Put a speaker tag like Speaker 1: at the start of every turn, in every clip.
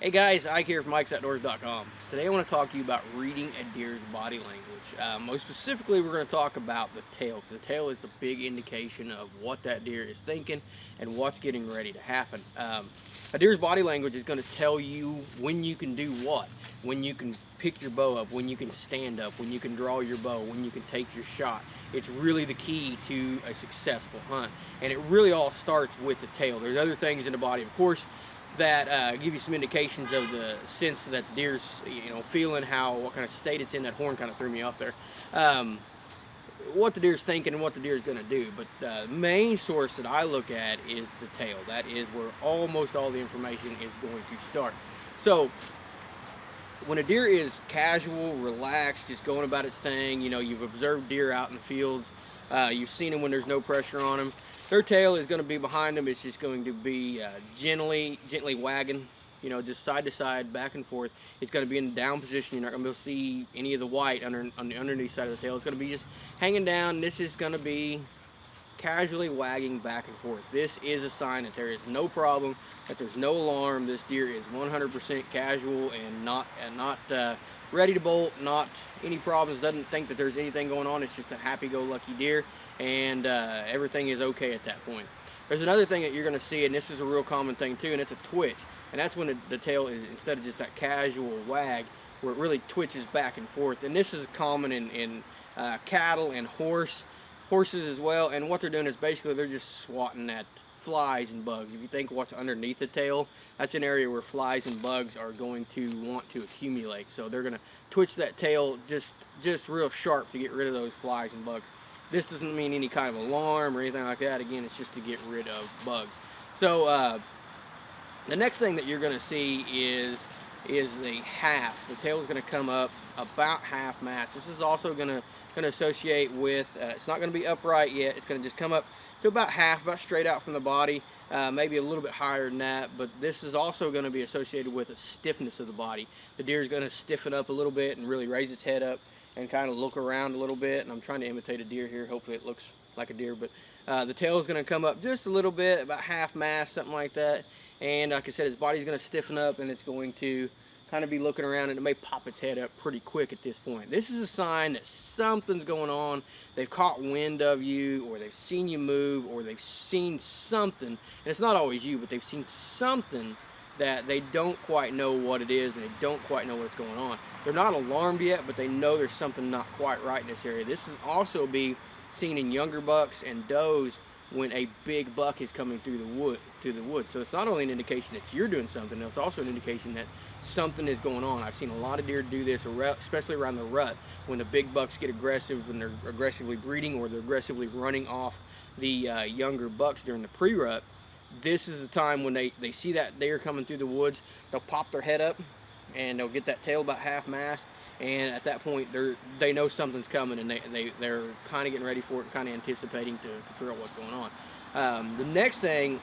Speaker 1: Hey guys, Ike here from Mike'sOutdoors.com. Today I want to talk to you about reading a deer's body language. Most specifically, we're going to talk about the tail, because the tail is the big indication of what that deer is thinking and what's getting ready to happen. A deer's body language is going to tell you when you can do what, when you can pick your bow up, when you can stand up, when you can draw your bow, when you can take your shot. It's really the key to a successful hunt, and it really all starts with the tail. There's other things in the body, of course, that give you some indications of the sense that the deer's, feeling what kind of state it's in. That horn kind of threw me off there. What the deer's thinking and what the deer's going to do. But the main source that I look at is the tail. That is where almost all the information is going to start. So when a deer is casual, relaxed, just going about its thing, you've observed deer out in the fields, you've seen them when there's no pressure on them. Their tail is going to be behind them. It's just going to be gently wagging, just side to side, back and forth. It's going to be in the down position. You're not going to be able to see any of the white on the underneath side of the tail. It's going to be just hanging down. This is going to be casually wagging back and forth. This is a sign that there is no problem, that there's no alarm. This deer is 100% casual and not ready to bolt, not any problems, doesn't think that there's anything going on. It's just a happy-go-lucky deer, and everything is okay at that point. There's another thing that you're going to see, and this is a real common thing too, and it's a twitch. And that's when the tail is, instead of just that casual wag, where it really twitches back and forth. And this is common in cattle and horses as well. And what they're doing is basically they're just swatting at flies and bugs. If you think what's underneath the tail, that's an area where flies and bugs are going to want to accumulate. So they're going to twitch that tail just real sharp to get rid of those flies and bugs. This doesn't mean any kind of alarm or anything like that. Again, it's just to get rid of bugs. So the next thing that you're going to see is the half. The tail is going to come up about half mast. This is also going to associate with, it's not going to be upright yet. It's going to just come up to about half, about straight out from the body, maybe a little bit higher than that. But this is also going to be associated with a stiffness of the body. The deer is going to stiffen up a little bit and really raise its head up and kind of look around a little bit. And I'm trying to imitate a deer here. Hopefully it looks like a deer. But the tail is going to come up just a little bit, about half mast, something like that. And like I said, his body's going to stiffen up, and it's going to kind of be looking around, and it may pop its head up pretty quick at this point. This is a sign that something's going on. They've caught wind of you, or they've seen you move, or they've seen something. And it's not always you, but they've seen something that they don't quite know what it is, and they don't quite know what's going on. They're not alarmed yet, but they know there's something not quite right in this area. This is also be seen in younger bucks and does when a big buck is coming through the woods. So it's not only an indication that you're doing something, it's also an indication that something is going on. I've seen a lot of deer do this, especially around the rut, when the big bucks get aggressive, when they're aggressively breeding, or they're aggressively running off the younger bucks during the pre-rut. This is the time when they see that deer coming through the woods. They'll pop their head up, and they'll get that tail about half mast, and at that point they know something's coming, and they're kind of getting ready for it, kind of anticipating to figure out what's going on. The next thing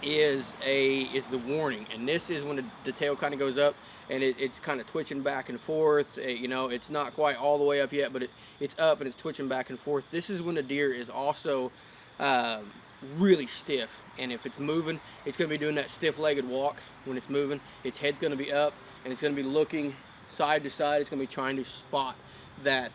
Speaker 1: is the warning, and this is when the tail kind of goes up, and it's kind of twitching back and forth. It's not quite all the way up yet, but it's up and it's twitching back and forth. This is when the deer is also really stiff, and if it's moving, it's going to be doing that stiff-legged walk. When it's moving, its head's going to be up, and it's going to be looking side to side. It's going to be trying to spot that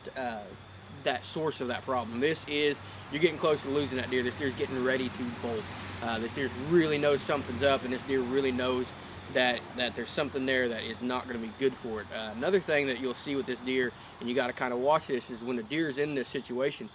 Speaker 1: source of that problem. You're getting close to losing that deer. This deer's getting ready to bolt. This deer really knows something's up, and this deer really knows that there's something there that is not going to be good for it. Another thing that you'll see with this deer, and you got to kind of watch this, is when the deer's in this situation,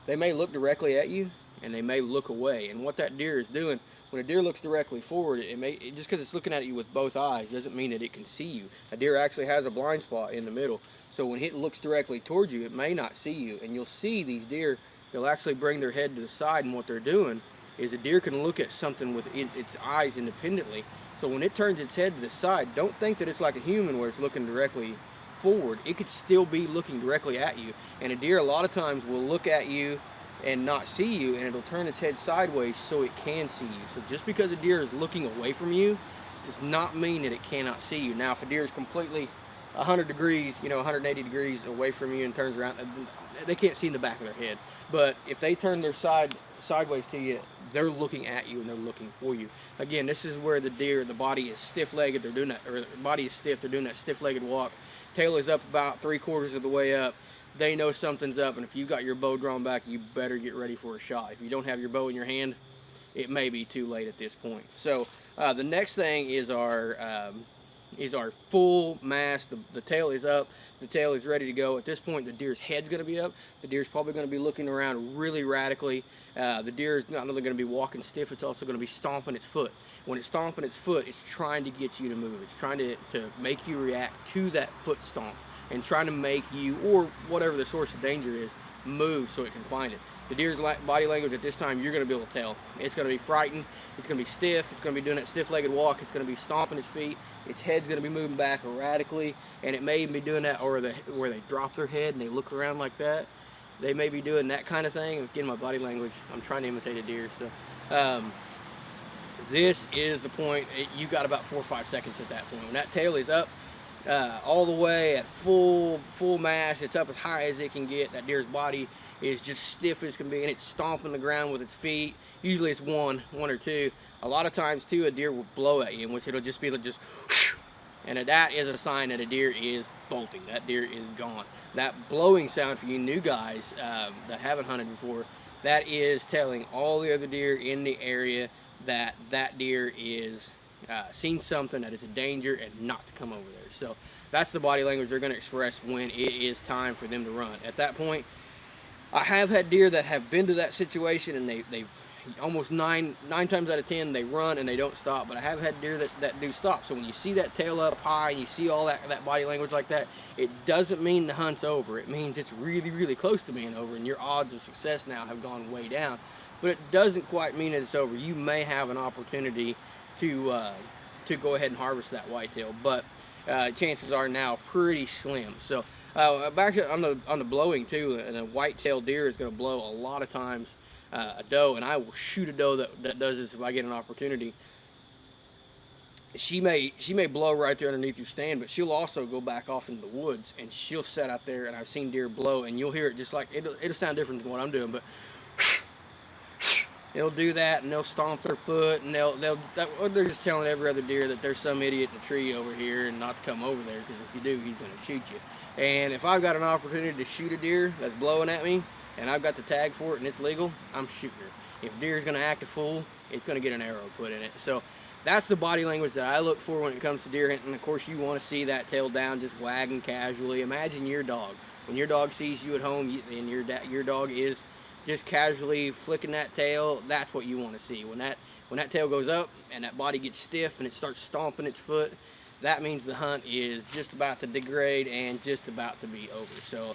Speaker 1: they may look directly at you, and they may look away. And what that deer is doing, when a deer looks directly forward, just because it's looking at you with both eyes doesn't mean that it can see you. A deer actually has a blind spot in the middle. So when it looks directly towards you, it may not see you. And you'll see these deer, they'll actually bring their head to the side, and what they're doing is a deer can look at something with its eyes independently. So when it turns its head to the side, don't think that it's like a human where it's looking directly forward. It could still be looking directly at you. And a deer a lot of times will look at you and not see you, and it'll turn its head sideways so it can see you. So just because a deer is looking away from you does not mean that it cannot see you. Now, if a deer is completely 100 degrees, 180 degrees away from you and turns around, they can't see in the back of their head. But if they turn their sideways to you, they're looking at you and they're looking for you. Again, this is where the deer, the body is stiff-legged, they're doing that, or the body is stiff, they're doing that stiff-legged walk. Tail is up about 3/4 of the way up. They know something's up, and if you got your bow drawn back, you better get ready for a shot. If you don't have your bow in your hand, it may be too late at this point. So the next thing is our full mass. The tail is up. The tail is ready to go. At this point, the deer's head's going to be up. The deer's probably going to be looking around really radically. The deer is not only going to be walking stiff, it's also going to be stomping its foot. When it's stomping its foot, it's trying to get you to move. It's trying to make you react to that foot stomp and trying to make you, or whatever the source of danger is, move so it can find it. The deer's body language at this time, you're going to be able to tell. It's going to be frightened. It's going to be stiff. It's going to be doing that stiff-legged walk. It's going to be stomping its feet. Its head's going to be moving back erratically, and it may even be doing that, or where they drop their head and they look around like that. They may be doing that kind of thing. Again, my body language, I'm trying to imitate a deer. So this is the point. You got about 4 or 5 seconds at that point. When that tail is up all the way at full mass, it's up as high as it can get. That deer's body is just stiff as can be, and it's stomping the ground with its feet. Usually it's one or two. A lot of times too, a deer will blow at you, in which it'll just be just whoosh, and that is a sign that a deer is bolting. That deer is gone. That blowing sound, for you new guys that haven't hunted before, that is telling all the other deer in the area that that deer is seen something, that is a danger, and not to come over there. So that's the body language they're going to express when it is time for them to run. At that point, I have had deer that have been to that situation, and they've almost nine times out of 10 they run and they don't stop. But I have had deer that do stop. So when you see that tail up high and you see all that body language like that, it doesn't mean the hunt's over. It means it's really, really close to being over, and your odds of success now have gone way down. But it doesn't quite mean that it's over. You may have an opportunity to go ahead and harvest that whitetail, but chances are now pretty slim. So back on the blowing too, and a white-tailed deer is going to blow a lot of times a doe, and I will shoot a doe that does this if I get an opportunity. She may blow right there underneath your stand, but she'll also go back off into the woods and she'll sit out there. And I've seen deer blow, and you'll hear it just like it'll sound different than what I'm doing, but they'll do that, and they'll stomp their foot, and they're just telling every other deer that there's some idiot in a tree over here and not to come over there, because if you do, he's going to shoot you. And if I've got an opportunity to shoot a deer that's blowing at me, and I've got the tag for it and it's legal, I'm shooting her. If a deer is going to act a fool, it's going to get an arrow put in it. So that's the body language that I look for when it comes to deer hunting. Of course, you want to see that tail down just wagging casually. Imagine your dog. When your dog sees you at home and your dog is just casually flicking that tail, that's what you want to see. When that tail goes up and that body gets stiff and it starts stomping its foot, that means the hunt is just about to degrade and just about to be over. So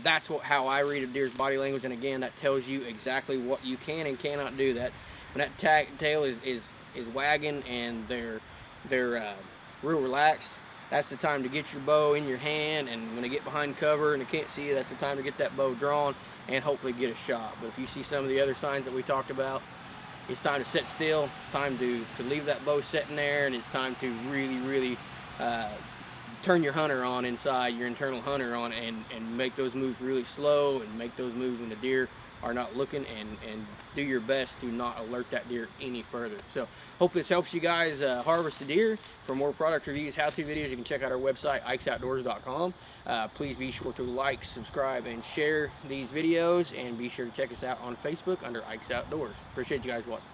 Speaker 1: that's how I read a deer's body language, and again, that tells you exactly what you can and cannot do. That when that tail is wagging and they're real relaxed, that's the time to get your bow in your hand, and when they get behind cover and they can't see you, that's the time to get that bow drawn and hopefully get a shot. But if you see some of the other signs that we talked about, it's time to sit still. It's time to leave that bow sitting there, and it's time to really, really turn your hunter on inside, your internal hunter on, and make those moves really slow, and make those moves when the deer are not looking, and do your best to not alert that deer any further. So hope this helps you guys harvest a deer. For more product reviews, how-to videos, you can check out our website, ikesoutdoors.com. Please be sure to like, subscribe, and share these videos, and be sure to check us out on Facebook under Ike's Outdoors. Appreciate you guys watching.